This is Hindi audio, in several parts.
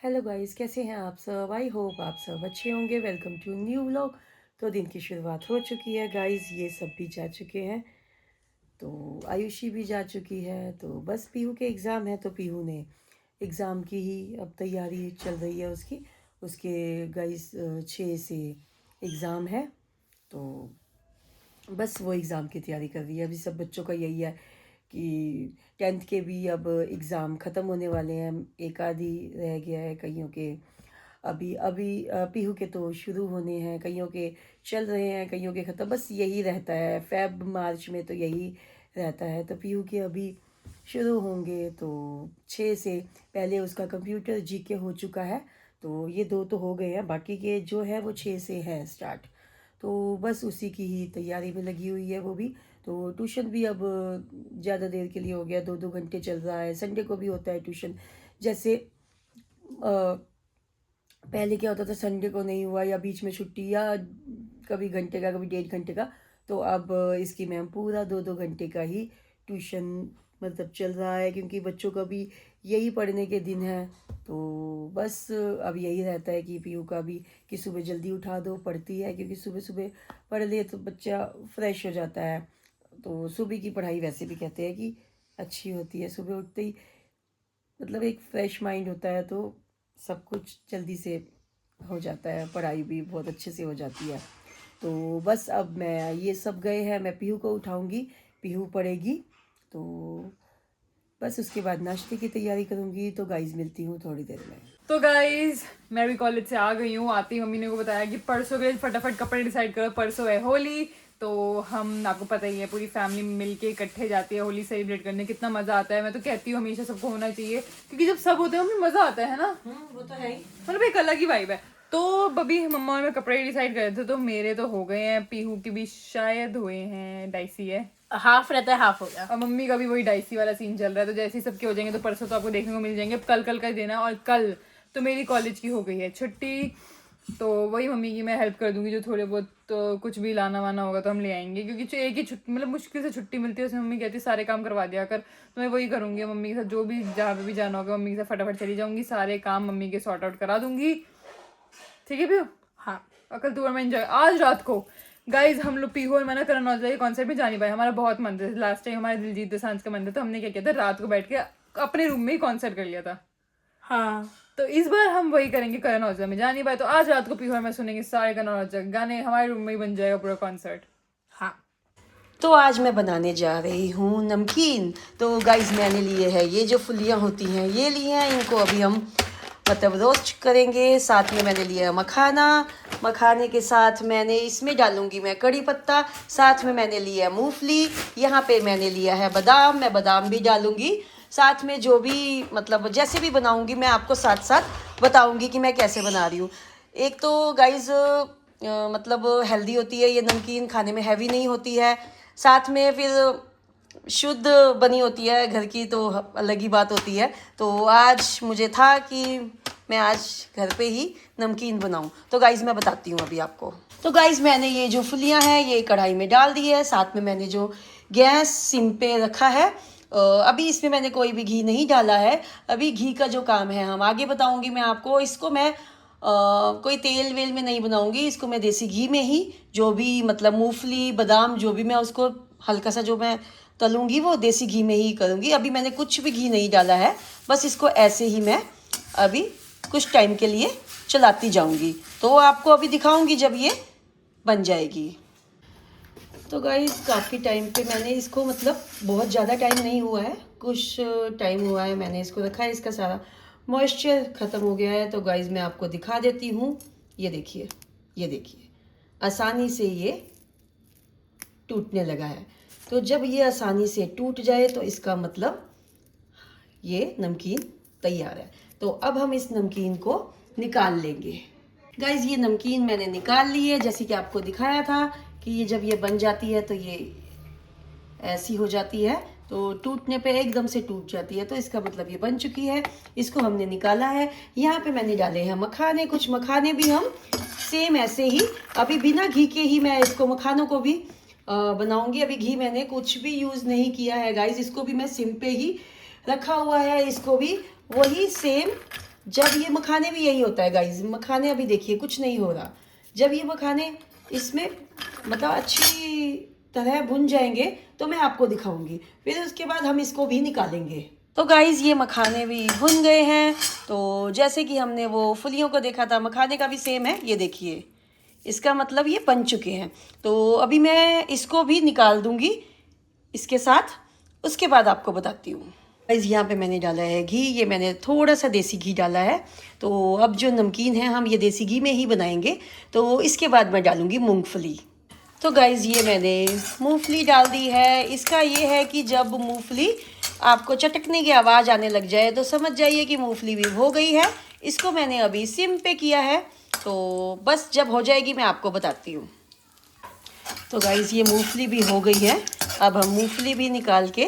हेलो गाइस, कैसे हैं आप सब? आई होप आप सब अच्छे होंगे। Welcome to new vlog. तो दिन की शुरुआत हो चुकी है गाइस, ये सब भी जा चुके हैं। तो आयुषी भी जा चुकी है। तो बस पीहू के एग्ज़ाम है, तो पीहू ने एग्ज़ाम की ही अब तैयारी चल रही है उसकी। उसके गाइस 6 से एग्ज़ाम है। तो बस वो एग्ज़ाम की तैयारी कर रही है। अभी सब बच्चों का यही है कि 10th के भी अब एग्ज़ाम ख़त्म होने वाले हैं। एक आधी रह गया है कईयों के। अभी अभी पीहू के तो शुरू होने हैं, कईयों के चल रहे हैं, कईयों के ख़त्म। बस यही रहता है, फेब मार्च में तो यही रहता है। तो पीहू के अभी शुरू होंगे। तो 6 से पहले उसका कंप्यूटर जीके हो चुका है। तो ये दो तो हो गए हैं, बाकी के जो है वो 6 से है स्टार्ट। तो बस उसी की ही तैयारी में लगी हुई है वो भी। तो ट्यूशन भी अब ज़्यादा देर के लिए हो गया, 2-2 घंटे चल रहा है। संडे को भी होता है ट्यूशन। जैसे पहले क्या होता था, संडे को नहीं हुआ या बीच में छुट्टी या कभी घंटे का कभी 1.5 घंटे का। तो अब इसकी मैम पूरा 2-2 घंटे का ही ट्यूशन मतलब चल रहा है, क्योंकि बच्चों का भी यही पढ़ने के दिन है। तो बस अब यही रहता है कि पीयू का भी कि सुबह जल्दी उठा दो, पढ़ती है, क्योंकि सुबह सुबह पढ़ ले तो बच्चा फ्रेश हो जाता है। तो सुबह की पढ़ाई वैसे भी कहते हैं कि अच्छी होती है, सुबह उठते ही मतलब एक फ्रेश माइंड होता है, तो सब कुछ जल्दी से हो जाता है, पढ़ाई भी बहुत अच्छे से हो जाती है। तो बस अब मैं ये सब गए हैं, मैं पीहू को उठाऊंगी, पीहू पढ़ेगी। तो बस उसके बाद नाश्ते की तैयारी करूंगी। तो गाइज मिलती हूँ थोड़ी देर में। तो गाइज मैं भी कॉलेज से आ गई हूँ। आती मम्मी ने को बताया कि परसों के फटाफट कपड़े डिसाइड करो, परसों है होली। तो हम, आपको पता ही है, पूरी फैमिली मिलके इकट्ठे जाती है होली सेलिब्रेट करने। कितना मजा आता है। मैं तो कहती हूँ हमेशा सबको होना चाहिए, क्योंकि जब सब होते हैं हमें मजा आता है ना। वो तो है ही। मतलब एक अलग ही वाइब है। तो बबी मम्मा और मैं कपड़े डिसाइड कर रहे थे, तो मेरे तो हो गए हैं, पीहू के भी शायद हुए हैं, डाइसी है, हाफ रहता है, हाफ हो गया। और मम्मी का भी वही डाइसी वाला सीन चल रहा है। तो जैसे ही सबके हो जाएंगे तो परसों तो आपको देखने को मिल जाएंगे। कल कल का ही देना। और कल तो मेरी कॉलेज की हो गई है छुट्टी। तो वही मम्मी की मैं हेल्प कर दूंगी, जो थोड़े बहुत तो कुछ भी लाना वाना होगा तो हम ले आएंगे, क्योंकि जो एक ही छुट्टी मतलब मुश्किल से छुट्टी मिलती है, उसमें मम्मी कहती है सारे काम करवा दिया कर। तो मैं वही करूंगी मम्मी के साथ, जो भी जहाँ पे भी जाना होगा मम्मी के साथ फटाफट चली जाऊंगी, सारे काम मम्मी के सॉर्ट आउट करा दूंगी। ठीक है भैया। हाँ, और कल टूर में एंजॉय। आज रात को गाइज हम लोग पीहू और मैं ना करण औजला के कॉन्सर्ट में जा नहीं पाए। हमारा बहुत मन था, लास्ट टाइम हमारे दिलजीत दोसांझ का मन था, तो हमने क्या किया था, रात को बैठ के अपने रूम में ही कॉन्सर्ट कर लिया था। हाँ, तो इस बार हम वही करेंगे, करण औजला में जा नहीं पाए, तो आज रात को पीहू और मैं सुनेंगे सारे करण औजला के गाने, हमारे रूम में ही बन जाएगा पूरा कॉन्सर्ट। हाँ। तो आज मैं बनाने जा रही हूँ नमकीन। तो गाइज मैंने लिए हैं ये जो फुलियाँ होती हैं, ये लिए हैं। इनको अभी हम मतलब रोस्ट करेंगे। साथ में मैंने लिया मखाना। मखाने के साथ मैंने इसमें डालूंगी मैं कड़ी पत्ता। साथ में मैंने लिया मूंगफली। यहाँ पे मैंने लिया है बादाम, मैं बादाम भी डालूंगी। साथ में जो भी मतलब जैसे भी बनाऊंगी मैं आपको साथ साथ बताऊंगी कि मैं कैसे बना रही हूँ। एक तो गाइज मतलब हेल्दी होती है ये नमकीन, खाने में हैवी नहीं होती है। साथ में फिर शुद्ध बनी होती है घर की, तो अलग ही बात होती है। तो आज मुझे था कि मैं आज घर पे ही नमकीन बनाऊं। तो गाइज मैं बताती हूँ अभी आपको। तो गाइज मैंने ये जो फुलियाँ हैं ये कढ़ाई में डाल दी है। साथ में मैंने जो गैस सिम पे रखा है, अभी इसमें मैंने कोई भी घी नहीं डाला है। अभी घी का जो काम है हम आगे बताऊंगी मैं आपको। इसको मैं कोई तेल वेल में नहीं बनाऊंगी, इसको मैं देसी घी में ही जो भी मतलब मूंगफली बादाम जो भी मैं उसको हल्का सा जो मैं तलूंगी वो देसी घी में ही करूंगी। अभी मैंने कुछ भी घी नहीं डाला है, बस इसको ऐसे ही मैं अभी कुछ टाइम के लिए चलाती जाऊंगी। तो आपको अभी दिखाऊंगी जब ये बन जाएगी। तो गाइस काफ़ी टाइम पे मैंने इसको मतलब बहुत ज़्यादा टाइम नहीं हुआ है, कुछ टाइम हुआ है मैंने इसको रखा है। इसका सारा मॉइस्चर ख़त्म हो गया है। तो गाइस मैं आपको दिखा देती हूँ। ये देखिए, ये देखिए, आसानी से ये टूटने लगा है। तो जब ये आसानी से टूट जाए तो इसका मतलब ये नमकीन तैयार है। तो अब हम इस नमकीन को निकाल लेंगे। गाइज ये नमकीन मैंने निकाल ली है, जैसे कि आपको दिखाया था कि ये जब ये बन जाती है तो ये ऐसी हो जाती है। तो टूटने पे एकदम से टूट जाती है, तो इसका मतलब ये बन चुकी है। इसको हमने निकाला है। यहाँ पे मैंने डाले हैं मखाने। कुछ मखाने भी हम सेम ऐसे ही अभी बिना घी के ही मैं इसको मखानों को भी बनाऊंगी। अभी घी मैंने कुछ भी यूज़ नहीं किया है गाइज। इसको भी मैं सिम पे ही रखा हुआ है। इसको भी वही सेम जब ये मखाने भी यही होता है गाइस, मखाने अभी देखिए कुछ नहीं हो रहा, जब ये मखाने इसमें मतलब अच्छी तरह भुन जाएंगे तो मैं आपको दिखाऊंगी, फिर उसके बाद हम इसको भी निकालेंगे। तो गाइस ये मखाने भी भुन गए हैं। तो जैसे कि हमने वो फुलियों को देखा था, मखाने का भी सेम है, ये देखिए, इसका मतलब ये बन चुके हैं। तो अभी मैं इसको भी निकाल दूंगी इसके साथ, उसके बाद आपको बताती हूँ। गाइस यहाँ पे मैंने डाला है घी, ये मैंने थोड़ा सा देसी घी डाला है। तो अब जो नमकीन है हम ये देसी घी में ही बनाएंगे। तो इसके बाद मैं डालूंगी मूंगफली। तो गाइस ये मैंने मूंगफली डाल दी है। इसका ये है कि जब मूंगफली आपको चटकने की आवाज़ आने लग जाए तो समझ जाइए कि मूंगफली भी हो गई है। इसको मैंने अभी सिम पे किया है, तो बस जब हो जाएगी मैं आपको बताती हूँ। तो गाइस ये मूंगफली भी हो गई है। अब हम मूंगफली भी निकाल के,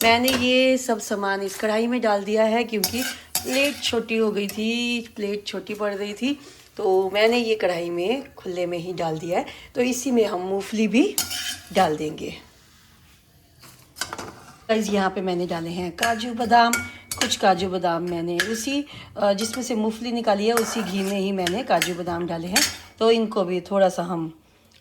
मैंने ये सब सामान इस कढ़ाई में डाल दिया है क्योंकि प्लेट छोटी हो गई थी, प्लेट छोटी पड़ रही थी, तो मैंने ये कढ़ाई में खुले में ही डाल दिया है। तो इसी में हम मूंगफली भी डाल देंगे। गाइस यहाँ पे मैंने डाले हैं काजू बादाम। कुछ काजू बादाम मैंने उसी जिसमें से मूंगफली निकाली है उसी घी में ही मैंने काजू बादाम डाले हैं। तो इनको भी थोड़ा सा हम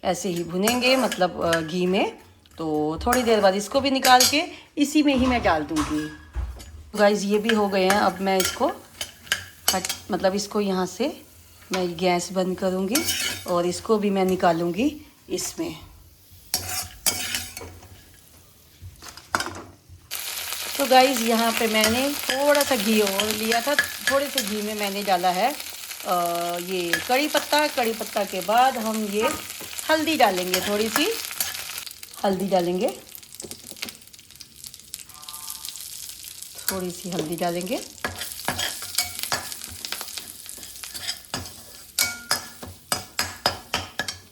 ऐसे ही भुनेंगे, मतलब घी में। तो थोड़ी देर बाद इसको भी निकाल के इसी में ही मैं डाल दूँगी। गाइस ये भी हो गए हैं। अब मैं इसको मतलब इसको यहाँ से मैं गैस बंद करूँगी और इसको भी मैं निकालूँगी इसमें। तो गाइस यहाँ पे मैंने थोड़ा सा घी और लिया था, थोड़े से घी में मैंने डाला है ये कड़ी पत्ता। कड़ी पत्ता के बाद हम ये हल्दी डालेंगे, थोड़ी सी हल्दी डालेंगे, थोड़ी सी हल्दी डालेंगे।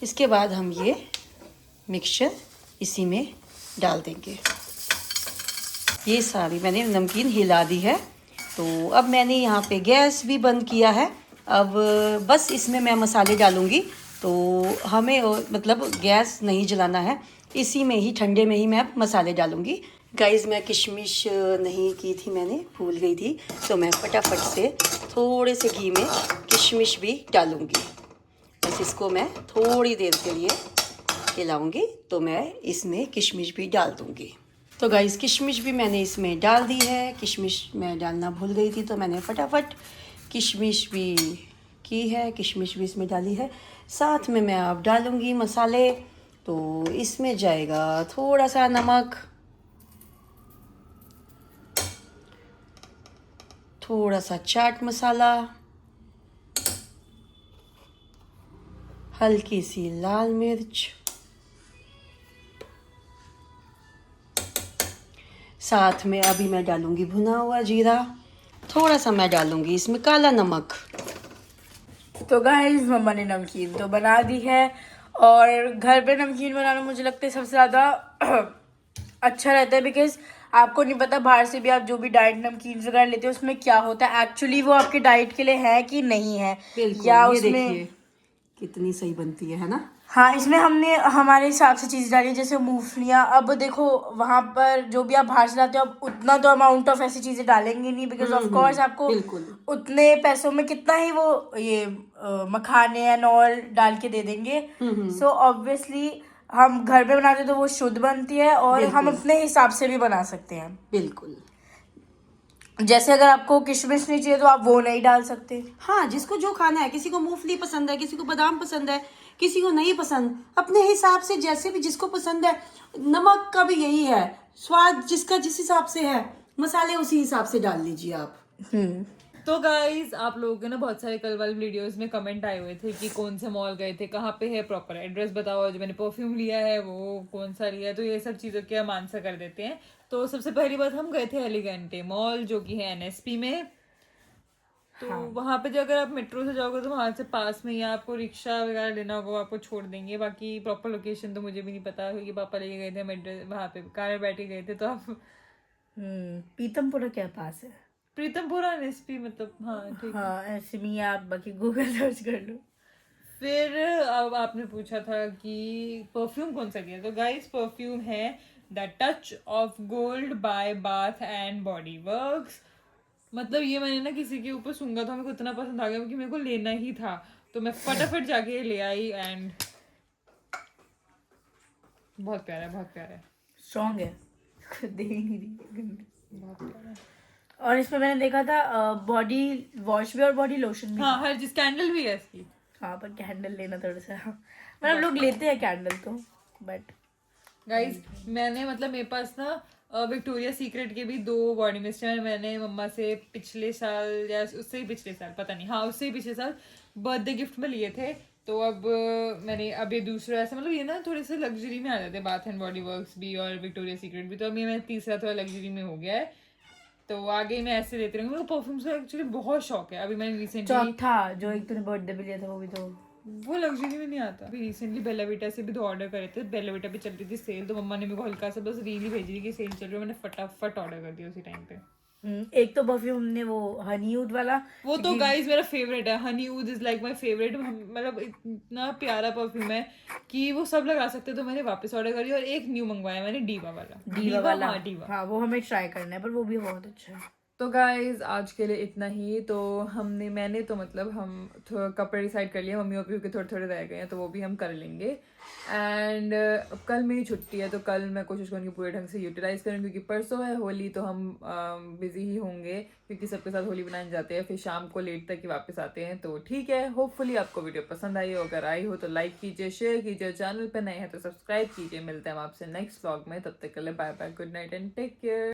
इसके बाद हम ये मिक्सचर इसी में डाल देंगे। ये सारी मैंने नमकीन हिला दी है। तो अब मैंने यहाँ पे गैस भी बंद किया है। अब बस इसमें मैं मसाले डालूँगी। तो हमें मतलब गैस नहीं जलाना है, इसी में ही ठंडे में ही मैं अब मसाले डालूँगी। गाइस मैं किशमिश नहीं की थी, मैंने भूल गई थी, तो मैं फटाफट से थोड़े से घी में किशमिश भी डालूँगी। बस इसको मैं थोड़ी देर के लिए हिलाऊँगी, तो मैं इसमें किशमिश भी डाल दूँगी। तो गाइस किशमिश भी मैंने इसमें डाल दी है। किशमिश मैं डालना भूल गई थी, तो मैंने फटाफट किशमिश भी की है, किशमिश भी इसमें डाली है। साथ में मैं अब डालूँगी मसाले। तो इसमें जाएगा थोड़ा सा नमक, थोड़ा सा चाट मसाला, हल्की सी लाल मिर्च, साथ में अभी मैं डालूंगी भुना हुआ जीरा, थोड़ा सा मैं डालूंगी इसमें काला नमक। तो गाइस मम्मा ने नमकीन तो बना दी है, और घर पे नमकीन बनाना मुझे लगता है सबसे ज़्यादा अच्छा रहता है, बिकॉज आपको नहीं पता बाहर से भी आप जो भी डाइट नमकीन वगैरह लेते हो उसमें क्या होता है, एक्चुअली वो आपके डाइट के लिए है कि नहीं है। या ये उसमें देखिए कितनी सही बनती है ना। हाँ, इसमें हमने हमारे हिसाब से चीज़ डाली, जैसे मूंगफलियाँ। अब देखो वहाँ पर जो भी आप बाहर से लाते हो, अब उतना तो अमाउंट ऑफ ऐसी चीज़ें डालेंगे नहीं, बिकॉज ऑफ कोर्स आपको बिल्कुल। उतने पैसों में कितना ही वो ये मखाने एंड ऑल डाल के दे देंगे। सो ऑब्वियसली हम घर पे बनाते तो वो शुद्ध बनती है, और हम अपने हिसाब से भी बना सकते हैं। बिल्कुल। जैसे अगर आपको किशमिश नहीं चाहिए तो आप वो नहीं डाल सकते। हाँ, जिसको जो खाना है, किसी को मूंगफली पसंद है, किसी को बादाम पसंद है, किसी को नहीं पसंद, अपने हिसाब से जैसे भी जिसको पसंद है। नमक का भी यही है, स्वाद जिसका जिस हिसाब से है, मसाले उसी हिसाब से डाल लीजिए आप। तो गाइज आप लोगों के ना बहुत सारे कल वाले वीडियोस में कमेंट आए हुए थे कि कौन से मॉल गए थे, कहाँ पे है, प्रॉपर एड्रेस बताओ, जो मैंने परफ्यूम लिया है वो कौन सा लिया है। तो ये सब चीज़ों के हम आंसर कर देते हैं। तो सबसे पहली बात, हम गए थे एलिगेंटे मॉल, जो कि है एनएसपी में। तो वहाँ पे जो अगर आप मेट्रो से जाओगे तो वहाँ से पास में, या आपको रिक्शा वगैरह लेना होगा वो आपको छोड़ देंगे। बाकी प्रॉपर लोकेशन तो मुझे भी नहीं पता, क्योंकि पापा लेके गए थे, हम एड्रेस वहाँ पे कार में बैठ के गए थे। तो आप पीतमपुरा क्या पास है? प्रीतमपुरा एनएसपी, मतलब हाँ ठीक। हाँ, ऐसे में आप बाकी गूगल सर्च कर लो। फिर अब आपने पूछा था कि परफ्यूम कौन सा लिया, तो गाइस परफ्यूम है the touch of gold by Bath and Body Works. मतलब ये मैंने ना किसी के ऊपर सूंघा था, मेरे को इतना पसंद आ गया क्योंकि मेरे को लेना ही था, तो मैं फटाफट जाके ले आई एंड बहुत प्यारा है, बहुत प्यारा है, स्ट्रॉन्ग है, दे ही नहीं रही। बहुत प्यारा है। और इसमें मैंने देखा था बॉडी वॉश भी और बॉडी लोशन भी। हाँ, हर चीज, कैंडल भी है इसकी। हाँ पर कैंडल लेना थोड़ा सा, मतलब लोग लेते हैं कैंडल तो, बट गाइज मैंने मतलब मेरे पास ना विक्टोरिया सीक्रेट के भी 2 बॉडी मिस्ट हैं, मैंने मम्मा से पिछले साल या उससे ही पिछले साल, पता नहीं, हाँ उससे ही पिछले साल बर्थडे गिफ्ट में लिए थे। तो अब मैंने अब ये दूसरा ऐसा, मतलब ये ना थोड़े से लग्जरी में आ जाते हैं, बाथ एंड बॉडी वर्क्स भी और विक्टोरिया सीक्रेट भी, तो अब ये मेरा तीसरा थोड़ा लग्जरी में हो गया है, तो आगे मैं ऐसे लेती रहूँगी। मेरे को परफ्यूम्स का एक्चुअली बहुत शौक है। अभी मैंने रिसेंटली चौथा जो एक तूने बर्थडे पे लिया था वो भी तो, वो लग्जरी में नहीं आता। अभी रिसेंटली बेलाविटा से भी 2 ऑर्डर करे थे, बेलाविटा पे चल रही थी सेल, तो मम्मा ने मेरे को हल्का सा बस रील ही भेजी थी कि सेल चल रही है, मैंने फटाफट ऑर्डर कर दिया उसी टाइम पे। एक तो परफ्यूम हमने वो हनीवुड वाला, वो तो गाइस मेरा फेवरेट है, हनीवुड इज लाइक माय फेवरेट, मतलब इतना प्यारा परफ्यूम है कि वो सब लगा सकते हैं, तो मैंने वापस ऑर्डर करी और एक न्यू मंगवाया मैंने, डीवा वाला। डीवा वाला, हाँ डीवा। हाँ वो हमें ट्राई करना है, पर वो भी बहुत अच्छा है। तो गाइज आज के लिए इतना ही। तो मैंने तो मतलब हम थोड़ा कपड़े डिसाइड कर लिए, मम्मी पापा के थोड़े थोड़े रह गए हैं, तो वो भी हम कर लेंगे। एंड कल मेरी छुट्टी है, तो कल मैं कोशिश करूँगी पूरे ढंग से यूटिलाइज करूँ, क्योंकि परसों है होली, तो हम बिजी ही होंगे क्योंकि सबके साथ होली बनाने जाते हैं, फिर शाम को लेट तक ही वापस आते हैं। तो ठीक है, होपफुली आपको वीडियो पसंद आई हो, अगर आई हो तो लाइक कीजिए, शेयर कीजिए, चैनल पर नए हैं तो सब्सक्राइब कीजिए। मिलते हैं हम आपसे नेक्स्ट व्लॉग में, तब तक के लिए bye bye, good night and take care.